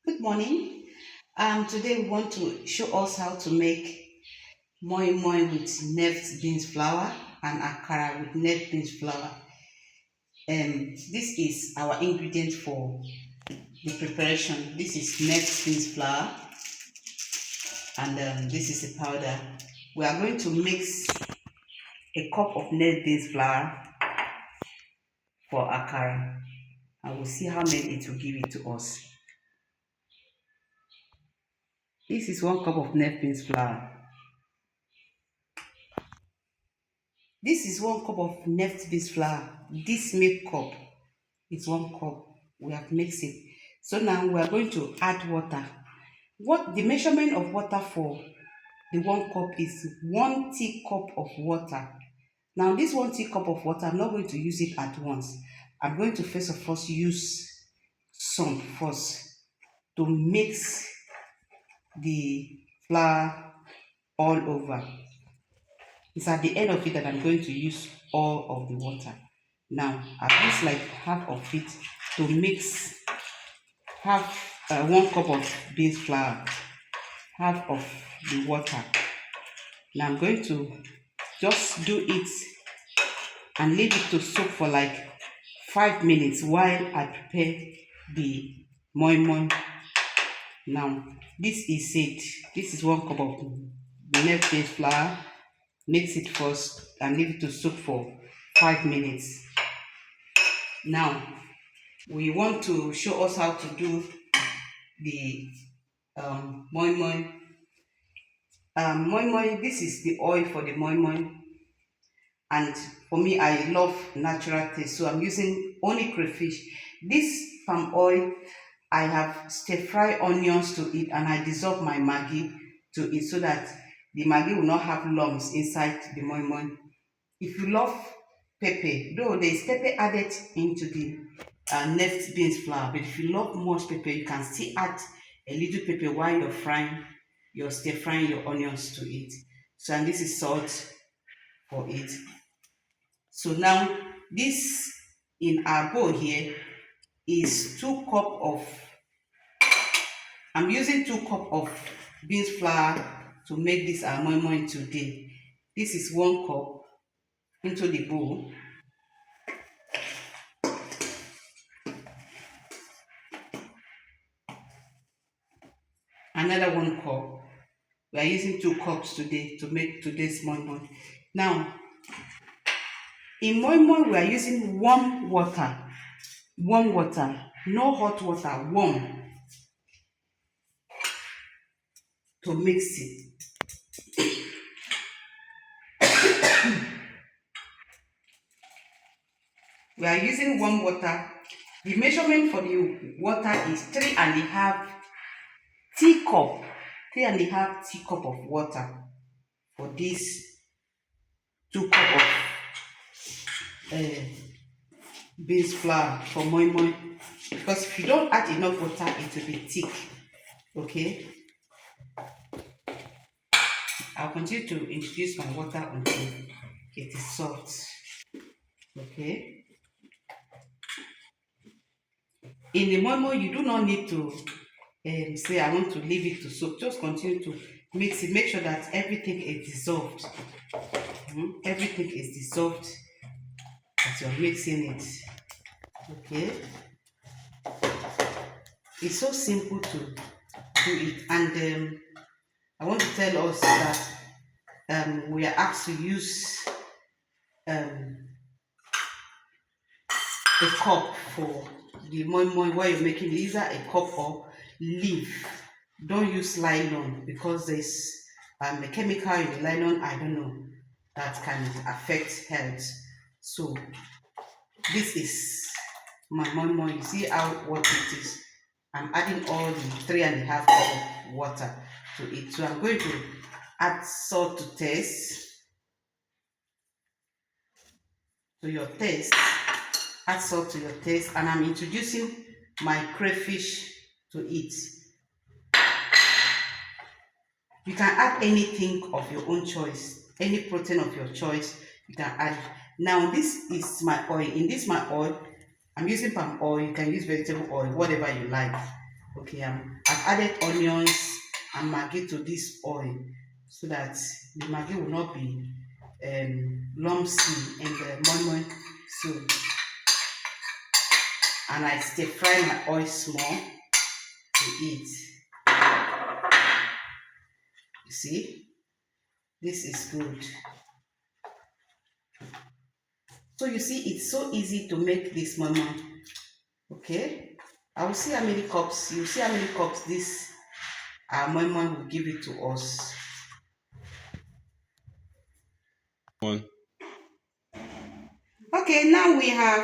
Good morning. Today we want to show us how to make moi moi with net beans flour and akara with net beans flour. This is our ingredient for the preparation. This is net beans flour and this is a powder. We are going to mix a cup of net beans flour for akara and we'll see how many it will give it to us. This is 1 cup of net beans flour. This is 1 cup of net beans flour. This milk cup is 1 cup. We have mixed it. So now we are going to add water. What the measurement of water for the 1 cup is 1 teacup of water. Now this 1 teacup of water, I'm not going to use it at once. I'm going to first of all use some first to mix the flour all over. It's at the end of it that I'm going to use all of the water. Now I've used like half of it to mix half 1 cup of beans flour, half of the water. Now I'm going to just do it and leave it to soak for like 5 minutes while I prepare the moi moi. Now this is it. This is 1 cup of net beans flour. Mix it first and leave it to soak for 5 minutes. Now we want to show us how to do the moi moi. Moi moi, this is the oil for the moi moi, and for me I love natural taste, so I'm using only crayfish. This palm oil, I have stir fry onions to it and I dissolve my maggi to it so that the maggi will not have lumps inside the moi moi. If you love pepper, though there is pepper added into the net beans flour, but if you love much pepper, you can still add a little pepper while you're frying, you're stir frying your onions to it. So, and this is salt for it. So now this in our bowl here is 2 cup of, I'm using 2 cup of beans flour to make this our moi moi today. This is 1 cup into the bowl. Another 1 cup. We are using 2 cups today to make today's moi moi. Now, in moi moi we are using warm water, no hot water, warm, to mix it. We are using warm water. The measurement for the water is 3.5 teacup, 3.5 teacup of water for this 2 cup of beans flour for moi moi. Because if you don't add enough water, it will be thick. Okay. I'll continue to introduce my water until it is soft. Okay. In the moi moi, you do not need to say I want to leave it to soak. Just continue to mix it. Make sure that everything is dissolved. Everything is dissolved as you're mixing it. Okay. It's so simple to do it, and I want to tell us that we are asked to use a cup for the moi moi while you're making it. Either a cup or leaf. Don't use nylon because there's a chemical in the nylon, I don't know, that can affect health. So this is my moi moi. You see how what it is. I'm adding all the 3.5 cup of water to it. So I'm going to add salt to taste. To your taste. Add salt to your taste, and I'm introducing my crayfish to it. You can add anything of your own choice, any protein of your choice, you can add. Now this is my oil. In this my oil, I'm using palm oil. You can use vegetable oil, whatever you like. Okay, I've added onions and maggi to this oil so that the maggi will not be lumpy in the moi moi soup. And I stir fry my oil small to eat. You see, this is good. So you see, it's so easy to make this moi moi. Okay, I will see how many cups. You see how many cups this moi moi will give it to us. One. Okay, now we have